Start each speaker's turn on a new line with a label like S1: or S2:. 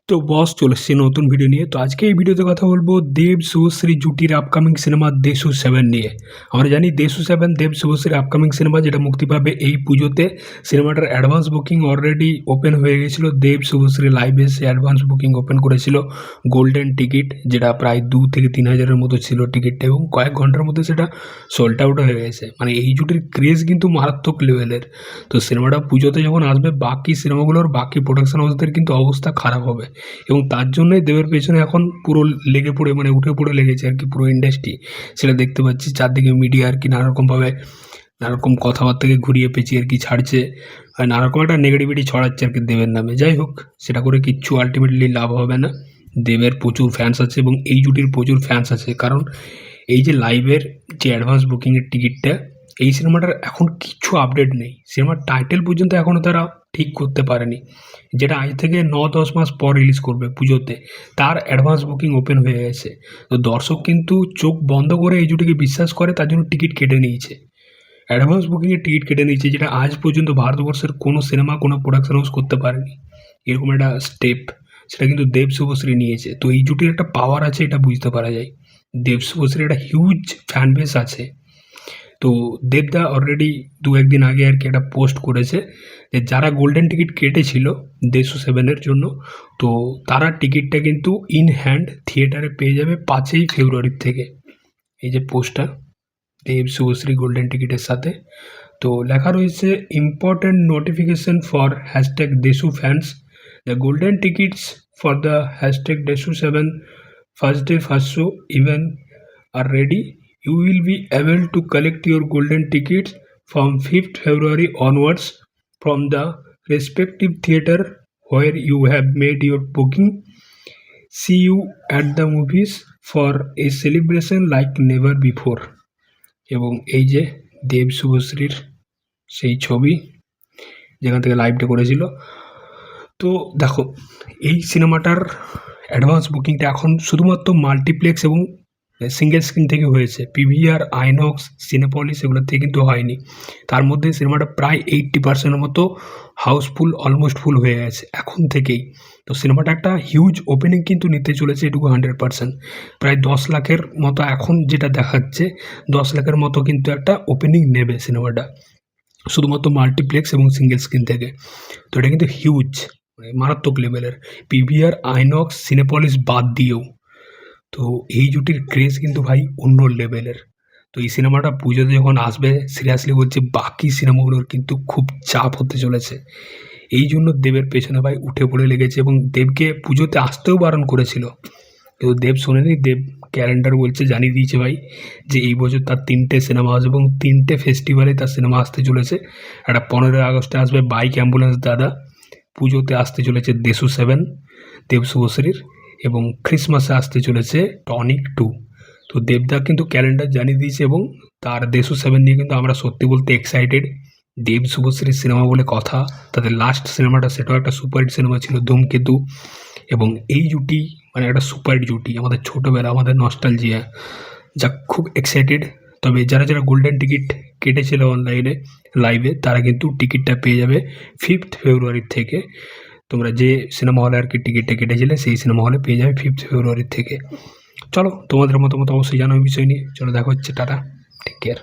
S1: তো বস চলে এসেছি নতুন ভিডিও নিয়ে। তো আজকে এই ভিডিওতে কথা বলবো দেব শুভশ্রী জুটির আপকামিং সিনেমা দেশু 7 নিয়ে। আমরা জানি দেশু 7 দেব শুভশ্রীর আপকামিং সিনেমা, যেটা মুক্তি পাবে এই পুজোতে। সিনেমাটার অ্যাডভান্স বুকিং অলরেডি ওপেন হয়ে গেছিল। দেব শুভশ্রী লাইভে সে অ্যাডভান্স বুকিং ওপেন করেছিল গোল্ডেন টিকিট, যেটা প্রায় 2 থেকে 3 হাজারের মতো ছিল টিকিটটা, এবং কয়েক ঘন্টার মধ্যে সেটা সোল্ড আউট হয়ে গেছে। মানে এই জুটির ক্রেজ কিন্তু মারাত্মক লেভেলের। তো সিনেমাটা পুজোতে যখন আসবে, বাকি সিনেমাগুলোর বাকি প্রোডাকশন হাউসদের কিন্তু অবস্থা খারাপ হবে, এবং তার জন্যই দেবের পেছনে এখন পুরো লেগে পড়ে, মানে উঠে পড়ে লেগেছে আর কি পুরো ইন্ডাস্ট্রি। সেটা দেখতে পাচ্ছি চারদিকে মিডিয়া আর কি নানারকমভাবে নানারকম কথাবার্তাকে ঘুরিয়ে পেঁচিয়ে আর কি ছাড়ছে, আর নানারকম একটা নেগেটিভিটি ছড়াচ্ছে আর কি দেবের নামে। যাই হোক, সেটা করে কিচ্ছু আলটিমেটলি লাভ হবে না। দেবের প্রচুর ফ্যান্স আছে এবং এই জুটির প্রচুর ফ্যান্স আছে, কারণ এই যে লাইভের যে অ্যাডভান্স বুকিংয়ের টিকিটটা, এই সিনেমাটার এখন কিচ্ছু আপডেট নেই। সিনেমার টাইটেল পর্যন্ত এখনও তারা ঠিক করতে পারেনি, যেটা আজ থেকে 9-10 মাস পর রিলিজ করবে পুজোতে। তার অ্যাডভান্স বুকিং ওপেন হয়ে গেছে। তো দর্শক কিন্তু চোখ বন্ধ করে এই জুটিকে বিশ্বাস করে, তার জন্য টিকিট কেটে নিয়েছে, অ্যাডভান্স বুকিংয়ের টিকিট কেটে নিয়েছে, যেটা আজ পর্যন্ত ভারতবর্ষের কোনো সিনেমা কোনো প্রোডাকশন হাউস করতে পারেনি। এরকম একটা স্টেপ সেটা কিন্তু দেব শুভশ্রী নিয়েছে। তো এই জুটির একটা পাওয়ার আছে, এটা বুঝতে পারা যায়। দেব শুভশ্রীর একটা হিউজ ফ্যান বেস আছে। তো দেবদা অলরেডি 2-1 দিন আগে আর কি একটা পোস্ট করেছে যে যারা গোল্ডেন টিকিট কেটেছিল দেশু 7-এর জন্য, তো তারা টিকিটটা কিন্তু ইন হ্যান্ড থিয়েটারে পেয়ে যাবে 5ই ফেব্রুয়ারির থেকে। এই যে পোস্টটা দেব শুভশ্রী গোল্ডেন টিকিটের সাথে, তো লেখা রয়েছে important notification for hashtag Deshu fans, the golden tickets for the hashtag Deshu 7 first day first show even are ready. You will be able to collect your golden tickets from 5th February onwards from the respective theatre where you have made your booking. See you at the movies for a celebration like never before. এবং এই যে দেব শুভশ্রীর সেই ছবি যেখান থেকে লাইভটা করেছিল। তো দেখো, এই সিনেমাটার অ্যাডভান্স বুকিংটা এখন শুধুমাত্র মাল্টিপ্লেক্স এবং সিঙ্গেল স্ক্রিন থেকে হয়েছে। পিভিআর, আইনক্স, সিনেপলিস এগুলোর থেকে কিন্তু হয়নি। তার মধ্যে সিনেমাটা প্রায় 80% মতো হাউসফুল, অলমোস্ট ফুল হয়ে গেছে এখন থেকেই। তো সিনেমাটা একটা হিউজ ওপেনিং কিন্তু নিতে চলেছে, এটুকু 100%। প্রায় 10 লাখের মতো এখন যেটা দেখাচ্ছে, 10 লাখের মতো কিন্তু একটা ওপেনিং নেবে সিনেমাটা, শুধুমাত্র মাল্টিপ্লেক্স এবং সিঙ্গেল স্ক্রিন থেকে। তো এটা কিন্তু হিউজ, মানে মারাত্মক লেভেলের, পিভিআর, আইনক্স, সিনেপলিস বাদ দিয়েও। তো এই জুটির ক্রেজ কিন্তু ভাই অন্য লেভেলের। তো এই সিনেমাটা পুজোতে যখন আসবে, সিরিয়াসলি বলছি বাকি সিনেমাগুলোর কিন্তু খুব চাপ হতে চলেছে। এই জন্য দেবের পেছনে ভাই উঠে পড়ে লেগেছে, এবং দেবকে পুজোতে আসতেও বারণ করেছিল, কিন্তু দেব শোনেনি। দেব ক্যালেন্ডার বলছে, জানিয়ে দিয়েছে ভাই যে এই বছর তার 3টে সিনেমা আসবে এবং 3টে ফেস্টিভ্যালে তার সিনেমা আসতে চলেছে। একটা 15 আগস্টে আসবে বাইক অ্যাম্বুলেন্স দাদা, পুজোতে আসতে চলেছে দেশু 7 দেব শুভশ্রীর, এবং ক্রিসমাসে আসতে চলেছে টনিক 2। তো দেবদা কিন্তু ক্যালেন্ডার জানিয়ে দিয়েছে, এবং তার দেশু 7 নিয়ে কিন্তু আমরা সত্যি বলতে এক্সাইটেড। দেব শুভশ্রীর সিনেমা বলে কথা, তাদের লাস্ট সিনেমাটা সেটাও একটা সুপারহিট সিনেমা ছিল, ধূমকেতু। এবং এই জুটি মানে একটা সুপারহিট জুটি, আমাদের ছোটোবেলা, আমাদের নস্টালজিয়া, যা খুব এক্সাইটেড। তবে যারা যারা গোল্ডেন টিকিট কেটেছিল অনলাইনে লাইভে, তারা কিন্তু টিকিটটা পেয়ে যাবে 5th ফেব্রুয়ারির থেকে। তোমরা যে সিনেমা হলে আর কি টিকিটটা কেটেছিলে, সেই সিনেমা হলে পেয়ে যাবে 5th ফেব্রুয়ারির থেকে। চলো, তোমাদের মতামত অবশ্যই জানাও এই বিষয় নিয়ে। চলো, দেখা হচ্ছে, টাটা, টেক কেয়ার।